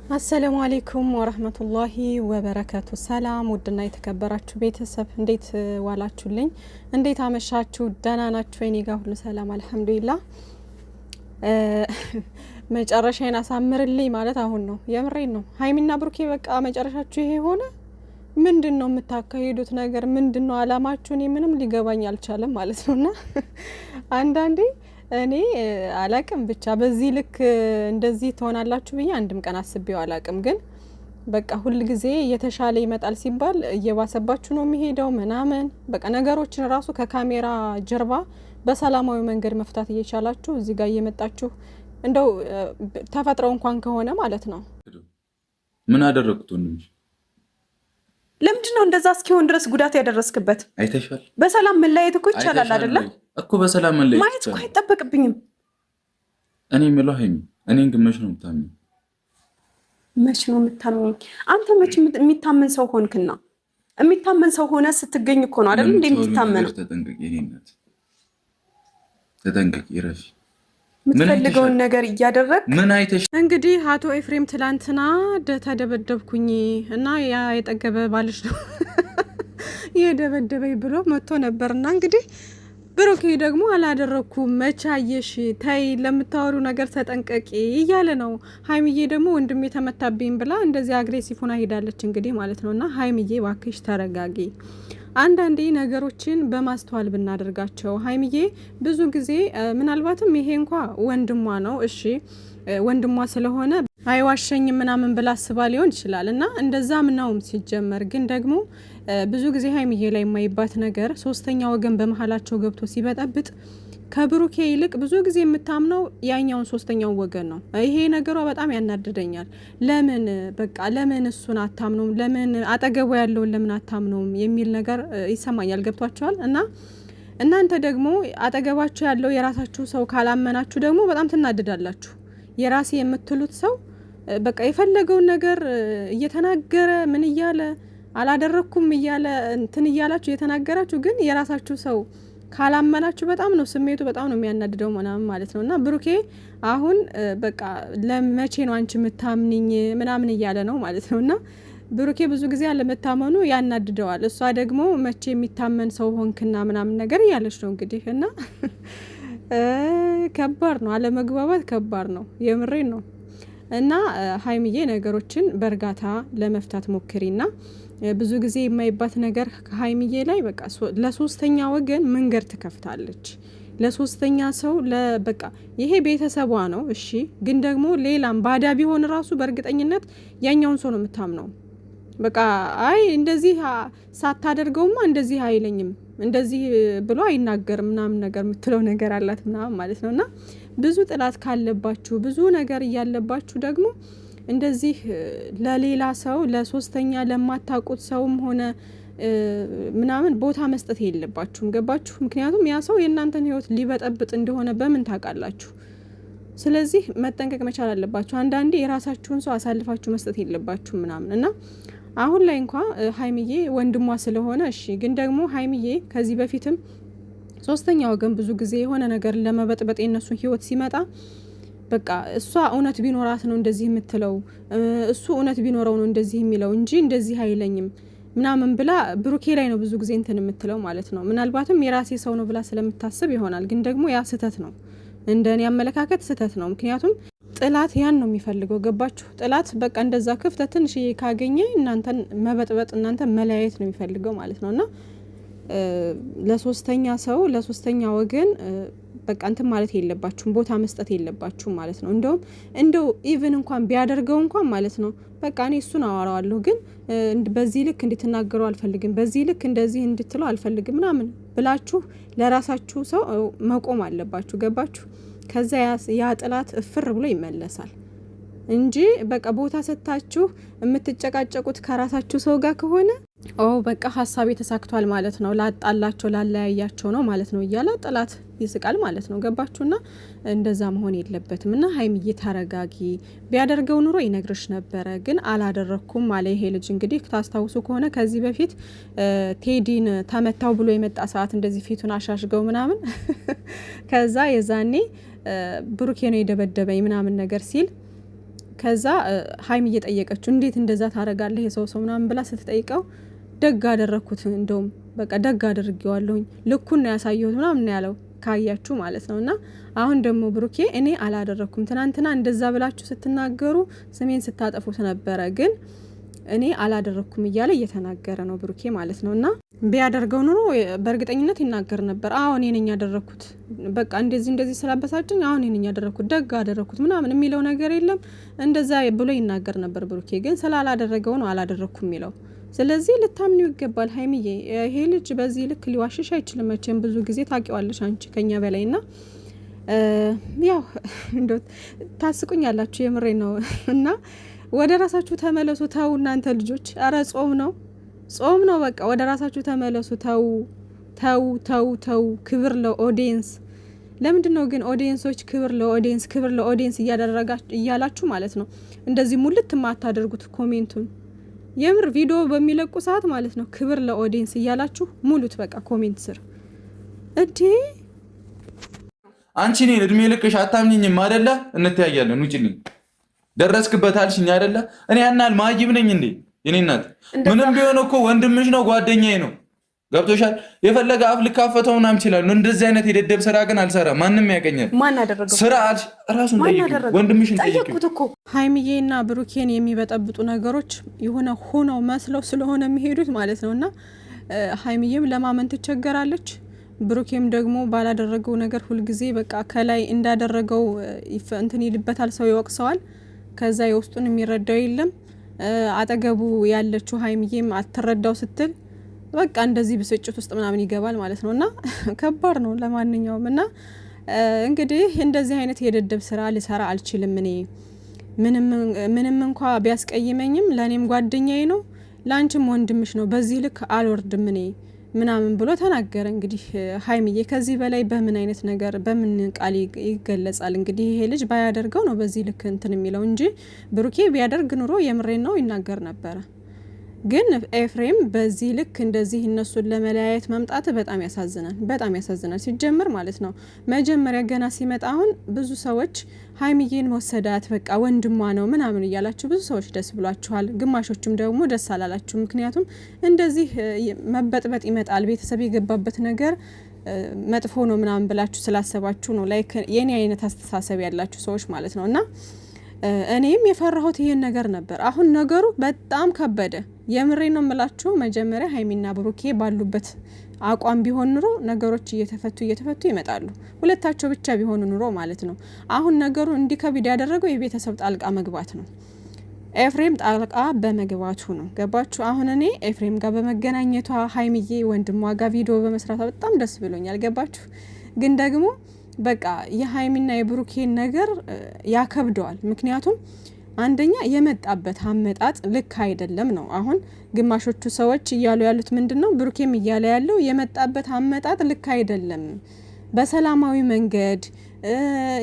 አሰላሙ አለይኩም ወራህመቱላሂ ወበረካቱ። ሰላም ውድና የተከበራችሁ ቤተሰብ እንዴት ዋላችሁልኝ? እንዴት አመሻችሁ? ደህና ናችሁ? እኔ ጋር ሁሉ ሰላም አልሐምዱሊላህ። መጨረሻዬን አሳምርልኝ ማለት አሁን ነው። የምሬን ነው። ሀይሚና ብሩኬ በቃ መጨረሻችሁ ይሄ ሆነ። ምንድነው የምታካሂዱት ነገር? ምንድነው አላማችሁ? እኔ ምንም ሊገባኝ አልቻለም ማለት ነውና አንዳንዴ እኔ አላቅም ብቻ በዚህ ልክ እንደዚህ ትሆናላችሁ ብዬ አንድም ቀን አስቤው አላቅም። ግን በቃ ሁል ጊዜ እየተሻለ ይመጣል ሲባል እየባሰባችሁ ነው የሚሄደው ምናምን። በቃ ነገሮችን ራሱ ከካሜራ ጀርባ በሰላማዊ መንገድ መፍታት እየቻላችሁ እዚህ ጋር እየመጣችሁ እንደው ተፈጥረው እንኳን ከሆነ ማለት ነው። ምን አደረኩት ወንድምሽ? ለምንድነው እንደዛ እስኪሆን ድረስ ጉዳት ያደረስክበት? አይተሻል። በሰላም መለያየት እኮ ይቻላል አይደለ? እኮ በሰላም መለያየት ማየት እኮ አይጠበቅብኝም። እኔ የምለው ሀይሚ፣ እኔን ግን መች ነው የምታምኚኝ? መች ነው የምታምኚኝ? አንተ መች የሚታመን ሰው ሆንክና? የሚታመን ሰው ሆነ ስትገኝ እኮ ነው አይደል እንዴ የምትታመነው? ተጠንቀቂ፣ የኔ እናት ተጠንቀቂ፣ ረፊ የምትፈልገውን ነገር እያደረግ ምን አይተሽ? እንግዲህ አቶ ኤፍሬም ትላንትና ተደበደብኩኝ እና ያ የጠገበ ባልሽ ነው የደበደበኝ ብሎ መጥቶ ነበርና እንግዲህ ብሩኬ ደግሞ አላደረኩም መቻየሽ ታይ ለምታወሩ ነገር ተጠንቀቂ እያለ ነው። ሀይሚዬ ደግሞ ወንድሜ ተመታብኝ ብላ እንደዚህ አግሬሲቭ ሆና ሄዳለች እንግዲህ ማለት ነውና ሀይሚዬ ባክሽ ተረጋጊ። አንዳንዴ ነገሮችን በማስተዋል ብናደርጋቸው። ሀይሚዬ ብዙ ጊዜ ምናልባትም ይሄ እንኳ ወንድሟ ነው እሺ ወንድሟ ስለሆነ አይዋሸኝ ምናምን ብላ አስባ ሊሆን ይችላል እና እንደዛም ነውም ሲጀመር። ግን ደግሞ ብዙ ጊዜ ሀይሚዬ ላይ የማይባት ነገር ሶስተኛ ወገን በመሀላቸው ገብቶ ሲበጠብጥ ከብሩኬ ይልቅ ብዙ ጊዜ የምታምነው ያኛውን ሶስተኛው ወገን ነው። ይሄ ነገሯ በጣም ያናድደኛል። ለምን እሱን አታምነውም? ለምን አጠገቡ ያለውን ለምን አታምነውም የሚል ነገር ይሰማኛል። ገብቷቸዋል። እና እናንተ ደግሞ አጠገባችሁ ያለው የራሳችሁ ሰው ካላመናችሁ ደግሞ በጣም ትናድዳላችሁ። የራሴ የምትሉት ሰው በቃ የፈለገውን ነገር እየተናገረ ምን እያለ አላደረኩም እያለ እንትን እያላችሁ እየተናገራችሁ ግን የራሳችሁ ሰው ካላመናችሁ በጣም ነው ስሜቱ በጣም ነው የሚያናድደው ምናምን ማለት ነው። እና ብሩኬ አሁን በቃ ለመቼ ነው አንቺ የምታምንኝ ምናምን እያለ ነው ማለት ነው። እና ብሩኬ ብዙ ጊዜ አለመታመኑ ያናድደዋል። እሷ ደግሞ መቼ የሚታመን ሰው ሆንክና ምናምን ነገር እያለች ነው እንግዲህ። እና ከባድ ነው አለመግባባት፣ ከባድ ነው የምሬን ነው። እና ሀይሚዬ ነገሮችን በእርጋታ ለመፍታት ሞክሪና ብዙ ጊዜ የማይባት ነገር ከሀይሚዬ ላይ በቃ ለሶስተኛ ወገን መንገድ ትከፍታለች። ለሶስተኛ ሰው በቃ ይሄ ቤተሰቧ ነው እሺ። ግን ደግሞ ሌላም ባዳ ቢሆን ራሱ በእርግጠኝነት ያኛውን ሰው ነው የምታምነው። በቃ አይ እንደዚህ ሳታደርገውማ እንደዚህ አይለኝም እንደዚህ ብሎ አይናገርም ምናምን ነገር የምትለው ነገር አላት ምናምን ማለት ነው። እና ብዙ ጥላት ካለባችሁ ብዙ ነገር እያለባችሁ ደግሞ እንደዚህ ለሌላ ሰው ለሶስተኛ ለማታውቁት ሰውም ሆነ ምናምን ቦታ መስጠት የለባችሁም። ገባችሁ? ምክንያቱም ያ ሰው የእናንተን ህይወት ሊበጠብጥ እንደሆነ በምን ታውቃላችሁ? ስለዚህ መጠንቀቅ መቻል አለባችሁ። አንዳንዴ የራሳችሁን ሰው አሳልፋችሁ መስጠት የለባችሁም ምናምን እና አሁን ላይ እንኳ ሀይሚዬ ወንድሟ ስለሆነ እሺ። ግን ደግሞ ሀይሚዬ ከዚህ በፊትም ሶስተኛ ወገን ብዙ ጊዜ የሆነ ነገር ለመበጥበጥ የነሱን ህይወት ሲመጣ በቃ እሷ እውነት ቢኖራት ነው እንደዚህ የምትለው እሱ እውነት ቢኖረው ነው እንደዚህ የሚለው እንጂ እንደዚህ አይለኝም ምናምን ብላ ብሩኬ ላይ ነው ብዙ ጊዜ እንትን የምትለው ማለት ነው። ምናልባትም የራሴ ሰው ነው ብላ ስለምታስብ ይሆናል። ግን ደግሞ ያ ስህተት ነው፣ እንደኔ አመለካከት ስህተት ነው። ምክንያቱም ጥላት ያን ነው የሚፈልገው። ገባችሁ? ጥላት በቃ እንደዛ ክፍተት ትንሽዬ ካገኘ እናንተን መበጥበጥ እናንተን መለያየት ነው የሚፈልገው ማለት ነው። እና ለሶስተኛ ሰው ለሶስተኛ ወገን በቃ እንትን ማለት የለባችሁም፣ ቦታ መስጠት የለባችሁም ማለት ነው። እንደው ኢቭን እንኳን ቢያደርገው እንኳን ማለት ነው በቃ እኔ እሱን አወራዋለሁ ግን በዚህ ልክ እንድትናገሩ አልፈልግም፣ በዚህ ልክ እንደዚህ እንድትለው አልፈልግም ምናምን ብላችሁ ለራሳችሁ ሰው መቆም አለባችሁ። ገባችሁ? ከዛ ያ ጥላት እፍር ብሎ ይመለሳል እንጂ በቃ ቦታ ሰጥታችሁ የምትጨቃጨቁት ከራሳችሁ ሰው ጋር ከሆነ በቃ ሀሳቤ ተሳክቷል ማለት ነው፣ ላጣላቸው ላለያያቸው ነው ማለት ነው እያለ ጥላት ይስቃል ማለት ነው። ገባችሁና? እንደዛ መሆን የለበትም። እና ሀይሚዬ ተረጋጊ። ቢያደርገው ኑሮ ይነግርሽ ነበረ፣ ግን አላደረኩም አለ ይሄ ልጅ። እንግዲህ ታስታውሱ ከሆነ ከዚህ በፊት ቴዲን ተመታው ብሎ የመጣ ሰዓት እንደዚህ ፊቱን አሻሽገው ምናምን ከዛ የዛኔ ብሩኬ ነው የደበደበኝ ምናምን ነገር ሲል ከዛ ሀይሚ እየጠየቀችው እንዴት እንደዛ ታረጋለህ የሰው ምናምን ብላ ስትጠይቀው ደግ አደረኩት፣ እንደውም በቃ ደግ አድርጌዋለሁኝ ልኩን ነው ያሳየሁት ምናምን ያለው ካያችሁ ማለት ነው። እና አሁን ደግሞ ብሩኬ እኔ አላደረኩም፣ ትናንትና እንደዛ ብላችሁ ስትናገሩ ስሜን ስታጠፉት ነበረ፣ ግን እኔ አላደረኩም እያለ እየተናገረ ነው ብሩኬ ማለት ነው። እና ቢያደርገው ኑሮ በእርግጠኝነት ይናገር ነበር። አሁን እኔ ነኝ ያደረኩት፣ በቃ እንደዚህ ስላበሳጭኝ አሁን እኔ ነኝ ያደረኩት፣ ደግ አደረኩት ምናምን የሚለው ነገር የለም። እንደዛ ብሎ ይናገር ነበር ብሩኬ፣ ግን ስላላደረገው ነው አላደረኩም የሚለው። ስለዚህ ልታምኒው ይገባል ሀይሚዬ። ይሄ ልጅ በዚህ ልክ ሊዋሽሽ አይችልም መቼም፣ ብዙ ጊዜ ታውቂዋለሽ አንቺ ከኛ በላይና ያው እንደው ታስቁኛላችሁ፣ የምሬ ነው። እና ወደ ራሳችሁ ተመለሱ። ተው እናንተ ልጆች፣ አረ ጾም ነው በቃ ወደ ራሳችሁ ተመለሱ። ተው። ክብር ለኦዲየንስ። ለምንድን ነው ግን ኦዲየንሶች ክብር ለኦዲየንስ እያላችሁ ማለት ነው እንደዚህ ሙልት ማታደርጉት? ኮሜንቱን የምር ቪዲዮ በሚለቁ ሰዓት ማለት ነው ክብር ለኦዲየንስ እያላችሁ ሙሉት በቃ ኮሜንት ስር እንዴ። አንቺ እኔን እድሜ ልክሽ አታምኝኝም አይደለ? እንተያያለን፣ ውጭልኝ። ደረስክበት አልሽኝ አይደለ? እኔ ያናል ማይብ ነኝ እንዴ? የኔ እናት ምንም ቢሆን እኮ ወንድምሽ ነው፣ ጓደኛዬ ነው። ገብቶሻል? የፈለገ አፍ ልካፈተው ምናምን ይችላል። እንደዚህ አይነት የደደብ ስራ ግን አልሰራም። ማንም ያቀኛል። ማን አደረገው? ስራ ራሱን ጠይቁ፣ ወንድምሽን ጠይቁ። ሀይሚዬና ብሩኬን የሚበጠብጡ ነገሮች የሆነ ሆነው መስለው ስለሆነ የሚሄዱት ማለት ነውና ሀይሚዬም ለማመን ትቸገራለች። ብሩኬም ደግሞ ባላደረገው ነገር ሁልጊዜ በቃ ከላይ እንዳደረገው እንትን ይልበታል፣ ሰው ይወቅሰዋል። ከዛ የውስጡን የሚረዳው የለም። አጠገቡ ያለችው ሀይሚዬም አትረዳው ስትል በቃ እንደዚህ ብስጭት ውስጥ ምናምን ይገባል ማለት ነውና ከባድ ነው። ለማንኛውም እና እንግዲህ እንደዚህ አይነት የደደብ ስራ ልሰራ አልችልም እኔ ምንም እንኳ ቢያስቀይመኝም ለኔም ጓደኛዬ ነው፣ ላንቺም ወንድምሽ ነው፣ በዚህ ልክ አልወርድም እኔ ምናምን ብሎ ተናገረ። እንግዲህ ሀይሚዬ ከዚህ በላይ በምን አይነት ነገር በምን ቃል ይገለጻል? እንግዲህ ይሄ ልጅ ባያደርገው ነው በዚህ ልክ እንትን የሚለው እንጂ ብሩኬ ቢያደርግ ኑሮ የምሬን ነው ይናገር ነበረ። ግን ኤፍሬም በዚህ ልክ እንደዚህ እነሱን ለመለያየት መምጣት በጣም ያሳዝናል። ሲጀምር ማለት ነው መጀመሪያ ገና ሲመጣ አሁን ብዙ ሰዎች ሀይሚዬን ወሰዳት በቃ ወንድሟ ነው ምናምን እያላችሁ ብዙ ሰዎች ደስ ብሏችኋል። ግማሾችም ደግሞ ደስ አላላችሁ። ምክንያቱም እንደዚህ መበጥበጥ ይመጣል፣ ቤተሰብ የገባበት ነገር መጥፎ ነው ምናምን ብላችሁ ስላሰባችሁ ነው። ላይክ የኔ አይነት አስተሳሰብ ያላችሁ ሰዎች ማለት ነው። እና እኔም የፈራሁት ይሄን ነገር ነበር። አሁን ነገሩ በጣም ከበደ። የምሬ ነው የምላችሁ። መጀመሪያ ሀይሚና ብሩኬ ባሉበት አቋም ቢሆን ኑሮ ነገሮች እየተፈቱ ይመጣሉ። ሁለታቸው ብቻ ቢሆኑ ኑሮ ማለት ነው። አሁን ነገሩ እንዲከብድ ያደረገው የቤተሰብ ጣልቃ መግባት ነው። ኤፍሬም ጣልቃ በመግባቱ ነው። ገባችሁ? አሁን እኔ ኤፍሬም ጋር በመገናኘቷ ሀይሚዬ ወንድሟ ጋር ቪዲዮ በመስራቷ በጣም ደስ ብሎኛል። ገባችሁ? ግን ደግሞ በቃ የሀይሚና የብሩኬን ነገር ያከብደዋል። ምክንያቱም አንደኛ የመጣበት አመጣጥ ልክ አይደለም ነው። አሁን ግማሾቹ ሰዎች እያሉ ያሉት ምንድነው? ብሩኬም እያለ ያለው የመጣበት አመጣጥ ልክ አይደለም። በሰላማዊ መንገድ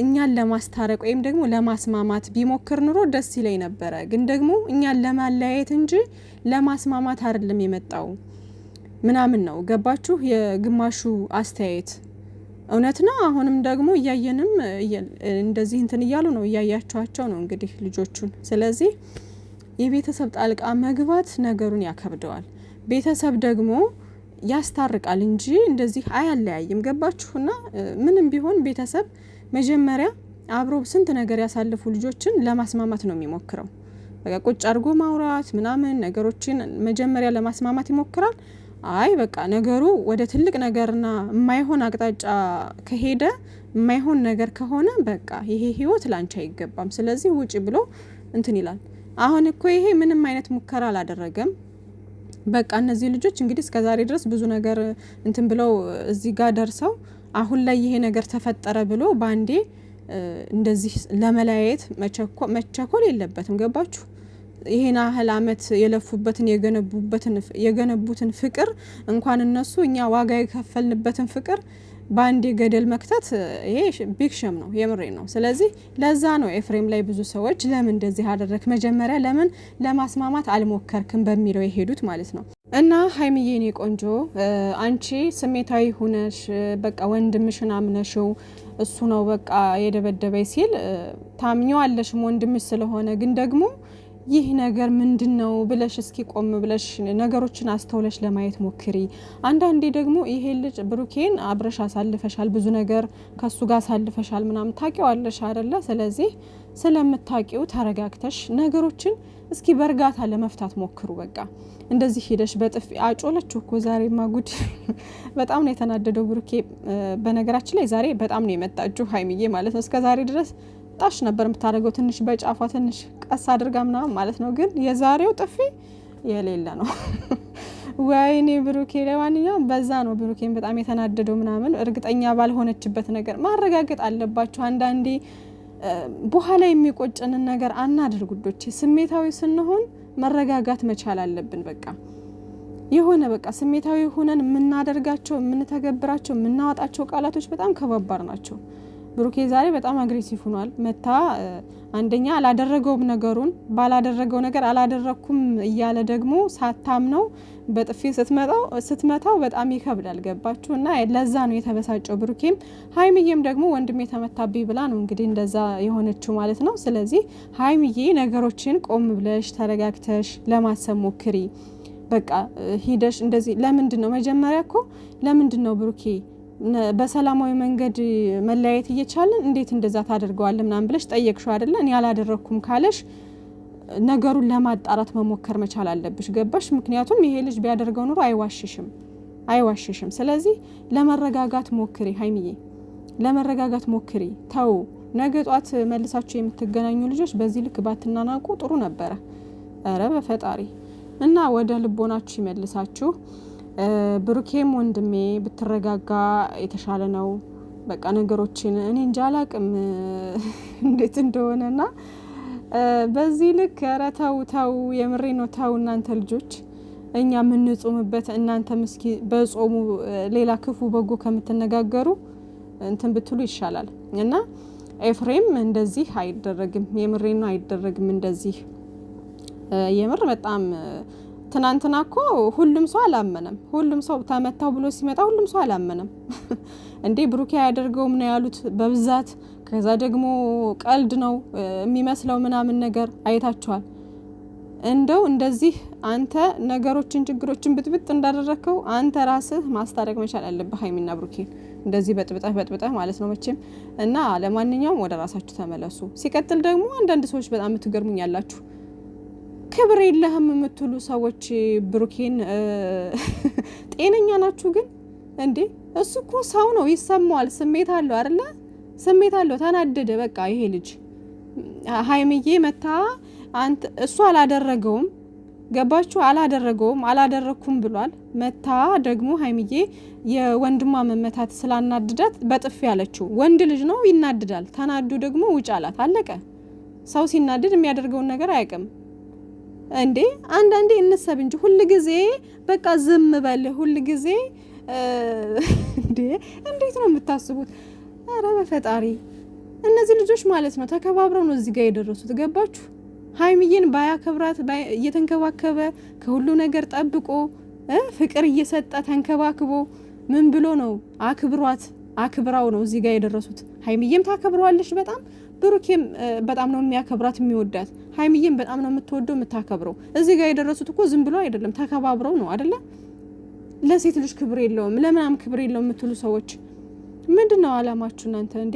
እኛን ለማስታረቅ ወይም ደግሞ ለማስማማት ቢሞክር ኑሮ ደስ ይለኝ ነበረ። ግን ደግሞ እኛን ለማለያየት እንጂ ለማስማማት አይደለም የመጣው ምናምን ነው። ገባችሁ? የግማሹ አስተያየት እውነት ነው። አሁንም ደግሞ እያየንም እንደዚህ እንትን እያሉ ነው፣ እያያቸዋቸው ነው እንግዲህ ልጆቹን። ስለዚህ የቤተሰብ ጣልቃ መግባት ነገሩን ያከብደዋል። ቤተሰብ ደግሞ ያስታርቃል እንጂ እንደዚህ አያለያይም። ገባችሁና ምንም ቢሆን ቤተሰብ መጀመሪያ አብሮ ስንት ነገር ያሳልፉ ልጆችን ለማስማማት ነው የሚሞክረው። በቃ ቁጭ አድርጎ ማውራት ምናምን ነገሮችን መጀመሪያ ለማስማማት ይሞክራል። አይ በቃ ነገሩ ወደ ትልቅ ነገርና የማይሆን አቅጣጫ ከሄደ የማይሆን ነገር ከሆነ በቃ ይሄ ህይወት ላንቺ አይገባም፣ ስለዚህ ውጪ ብሎ እንትን ይላል። አሁን እኮ ይሄ ምንም አይነት ሙከራ አላደረገም። በቃ እነዚህ ልጆች እንግዲህ እስከዛሬ ድረስ ብዙ ነገር እንትን ብለው እዚህ ጋር ደርሰው አሁን ላይ ይሄ ነገር ተፈጠረ ብሎ ባንዴ እንደዚህ ለመለያየት መቸኮል የለበትም። ገባችሁ? ይሄን ያህል አመት የለፉበትን የገነቡትን ፍቅር እንኳን እነሱ እኛ ዋጋ የከፈልንበትን ፍቅር ባንዴ ገደል መክተት ይሄ ቢግ ሸም ነው፣ የምሬ ነው። ስለዚህ ለዛ ነው ኤፍሬም ላይ ብዙ ሰዎች ለምን እንደዚህ አደረክ፣ መጀመሪያ ለምን ለማስማማት አልሞከርክም በሚለው የሄዱት ማለት ነው። እና ሀይሚዬ የኔ ቆንጆ አንቺ ስሜታዊ ሁነሽ በቃ ወንድምሽን አምነሽው እሱ ነው በቃ የደበደበኝ ሲል ታምኚዋለሽም ወንድምሽ ስለሆነ፣ ግን ደግሞ ይህ ነገር ምንድነው ብለሽ እስኪ ቆም ብለሽ ነገሮችን አስተውለሽ ለማየት ሞክሪ። አንዳንዴ ደግሞ ይሄ ልጅ ብሩኬን አብረሽ አሳልፈሻል፣ ብዙ ነገር ከሱ ጋር አሳልፈሻል ምናምን ታውቂዋለሽ አይደለ? ስለዚህ ስለምታውቂው ተረጋግተሽ ነገሮችን እስኪ በእርጋታ ለመፍታት ሞክሩ። በቃ እንደዚህ ሄደሽ በጥፊ አጮለችው እኮ ዛሬማ ጉድ በጣም ነው የተናደደው ብሩኬ። በነገራችን ላይ ዛሬ በጣም ነው የመጣችሁ ሀይሚዬ ማለት ነው። እስከ ዛሬ ድረስ ጣሽ ነበር የምታደርገው ትንሽ በጫፏ ትንሽ ቀስ አድርጋ ምናምን ማለት ነው። ግን የዛሬው ጥፊ የሌለ ነው። ወይኔ ብሩኬ። ለማንኛውም በዛ ነው ብሩኬን በጣም የተናደደው ምናምን። እርግጠኛ ባልሆነችበት ነገር ማረጋገጥ አለባችሁ። አንዳንዴ በኋላ የሚቆጭንን ነገር አናድርግ ውዶቼ። ስሜታዊ ስንሆን መረጋጋት መቻል አለብን። በቃ የሆነ በቃ ስሜታዊ ሆነን የምናደርጋቸው የምንተገብራቸው የምናወጣቸው ቃላቶች በጣም ከባባድ ናቸው። ብሩኬ ዛሬ በጣም አግሬሲቭ ሆኗል። መታ አንደኛ አላደረገውም ነገሩን ባላደረገው ነገር አላደረኩም እያለ ደግሞ ሳታምነው በጥፊ ስትመታው በጣም ይከብዳል። ገባችሁ? እና ለዛ ነው የተበሳጨው ብሩኬም። ሀይሚዬም ደግሞ ወንድሜ ተመታብኝ ብላ ነው እንግዲህ እንደዛ የሆነችው ማለት ነው። ስለዚህ ሀይሚዬ ነገሮችን ቆም ብለሽ ተረጋግተሽ ለማሰብ ሞክሪ። በቃ ሂደሽ እንደዚህ ለምንድን ነው መጀመሪያ እኮ ለምንድን ነው ብሩኬ በሰላማዊ መንገድ መለያየት እየቻለን እንዴት እንደዛ ታደርገዋለህ ምናምን ብለሽ ጠየቅሽው አይደለ? እኔ አላደረኩም ካለሽ ነገሩን ለማጣራት መሞከር መቻል አለብሽ። ገባሽ? ምክንያቱም ይሄ ልጅ ቢያደርገው ኑሮ አይዋሽሽም። ስለዚህ ለመረጋጋት ሞክሪ ሀይሚዬ፣ ለመረጋጋት ሞክሪ። ተው ነገ ጧት መልሳችሁ የምትገናኙ ልጆች በዚህ ልክ ባትናናቁ ጥሩ ነበረ። ኧረ በፈጣሪ እና ወደ ልቦናችሁ ይመልሳችሁ። ብሩኬም ወንድሜ ብትረጋጋ የተሻለ ነው። በቃ ነገሮችን እኔ እንጃ አላቅም እንዴት እንደሆነና በዚህ ልክ ኧረ ተው የምሬ ነው ተው። እናንተ ልጆች እኛ የምንጾምበት እናንተ ምስኪ በጾሙ ሌላ ክፉ በጎ ከምትነጋገሩ እንትን ብትሉ ይሻላል። እና ኤፍሬም እንደዚህ አይደረግም፣ የምሬ ነው አይደረግም እንደዚህ። የምር በጣም ትናንትና እኮ ሁሉም ሰው አላመነም። ሁሉም ሰው ተመታው ብሎ ሲመጣ ሁሉም ሰው አላመነም። እንዴ ብሩኬ ያደርገውም ነው ያሉት በብዛት። ከዛ ደግሞ ቀልድ ነው የሚመስለው ምናምን ነገር አይታችኋል። እንደው እንደዚህ አንተ ነገሮችን ችግሮችን ብጥብጥ እንዳደረከው አንተ ራስህ ማስታረቅ መቻል አለብህ ሀይሚና ብሩኬን። እንደዚህ በጥብጠህ ማለት ነው መቼም። እና ለማንኛውም ወደ ራሳችሁ ተመለሱ። ሲቀጥል ደግሞ አንዳንድ ሰዎች በጣም የምትገርሙኝ ያላችሁ ክብር የለህም የምትሉ ሰዎች ብሩኬን ጤነኛ ናችሁ ግን? እንዴ እሱ እኮ ሰው ነው፣ ይሰማዋል፣ ስሜት አለው አይደለ? ስሜት አለው። ተናደደ በቃ ይሄ ልጅ። ሀይሚዬ መታ አንተ እሱ አላደረገውም፣ ገባችሁ? አላደረኩም ብሏል። መታ ደግሞ ሀይሚዬ የወንድሟ መመታት ስላናድዳት በጥፊ ያለችው። ወንድ ልጅ ነው ይናድዳል። ተናዱ ደግሞ ውጭ አላት። አለቀ። ሰው ሲናድድ የሚያደርገውን ነገር አያውቅም። እንዴ አንዳንዴ እንሰብ እንጂ ሁል ጊዜ በቃ ዝም በል ሁል ጊዜ እንዴ እንዴት ነው የምታስቡት? አረ በፈጣሪ እነዚህ ልጆች ማለት ነው ተከባብረው ነው እዚህ ጋር የደረሱት። ገባችሁ? ሀይሚዬን ባያከብራት እየተንከባከበ ከሁሉ ነገር ጠብቆ ፍቅር እየሰጠ ተንከባክቦ ምን ብሎ ነው አክብራው ነው እዚህ ጋር የደረሱት። ሀይሚዬም ታከብረዋለች በጣም፣ ብሩኬም በጣም ነው የሚያከብራት የሚወዳት። ሀይሚዬም በጣም ነው የምትወደው የምታከብረው። እዚህ ጋር የደረሱት እኮ ዝም ብሎ አይደለም ተከባብረው ነው አይደለ? ለሴት ልጅ ክብር የለውም ለምናም ክብር የለውም የምትሉ ሰዎች ምንድነው አላማችሁ እናንተ? እንዴ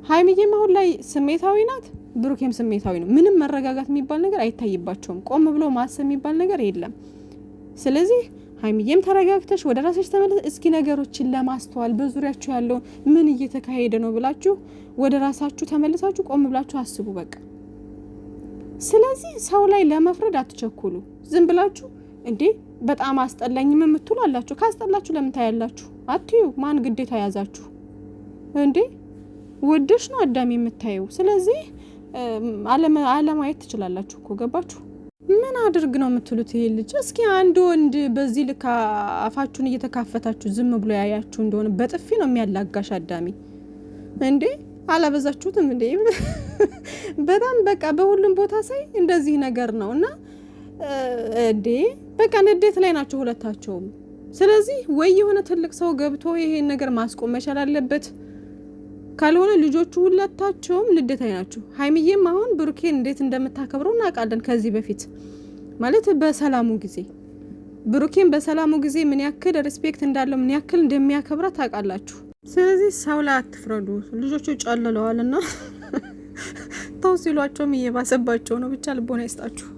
ሀይሚዬም አሁን ላይ ስሜታዊ ናት፣ ብሩኬም ስሜታዊ ነው። ምንም መረጋጋት የሚባል ነገር አይታይባቸውም። ቆም ብሎ ማሰብ የሚባል ነገር የለም። ስለዚህ ሀይሚዬም ተረጋግተሽ ወደ ራስሽ ተመለስ። እስኪ ነገሮችን ለማስተዋል በዙሪያችሁ ያለው ምን እየተካሄደ ነው ብላችሁ ወደ ራሳችሁ ተመልሳችሁ ቆም ብላችሁ አስቡ በቃ። ስለዚህ ሰው ላይ ለመፍረድ አትቸኩሉ። ዝም ብላችሁ እንዴ በጣም አስጠላኝም የምትሉ አላችሁ። ካስጠላችሁ ለምን ታያላችሁ? አትዩ። ማን ግዴታ ያዛችሁ እንዴ? ወደሽ ነው አዳም የምታየው። ስለዚህ አለማየት ትችላላችሁ እኮ ገባችሁ? ምን አድርግ ነው የምትሉት? ይሄ ልጅ እስኪ አንድ ወንድ በዚህ ልክ አፋችሁን እየተካፈታችሁ ዝም ብሎ ያያችሁ እንደሆነ በጥፊ ነው የሚያላጋሽ። አዳሚ እንዴ አላበዛችሁትም እንዴ? በጣም በቃ በሁሉም ቦታ ሳይ እንደዚህ ነገር ነው እና እንዴ በቃ ንዴት ላይ ናቸው ሁለታቸውም። ስለዚህ ወይ የሆነ ትልቅ ሰው ገብቶ ይሄን ነገር ማስቆም መቻል አለበት። ካልሆነ ልጆቹ ሁለታቸውም ንዴት ላይ ናቸው። ሀይሚዬም አሁን ብሩኬን እንዴት እንደምታከብረው እናውቃለን። ከዚህ በፊት ማለት በሰላሙ ጊዜ ብሩኬን በሰላሙ ጊዜ ምን ያክል ሪስፔክት እንዳለው ምን ያክል እንደሚያከብራት ታውቃላችሁ። ስለዚህ ሰው ላይ አትፍረዱ። ልጆቹ ጨልለዋልና ተው ሲሏቸውም እየባሰባቸው ነው። ብቻ ልቦና ይስጣችሁ።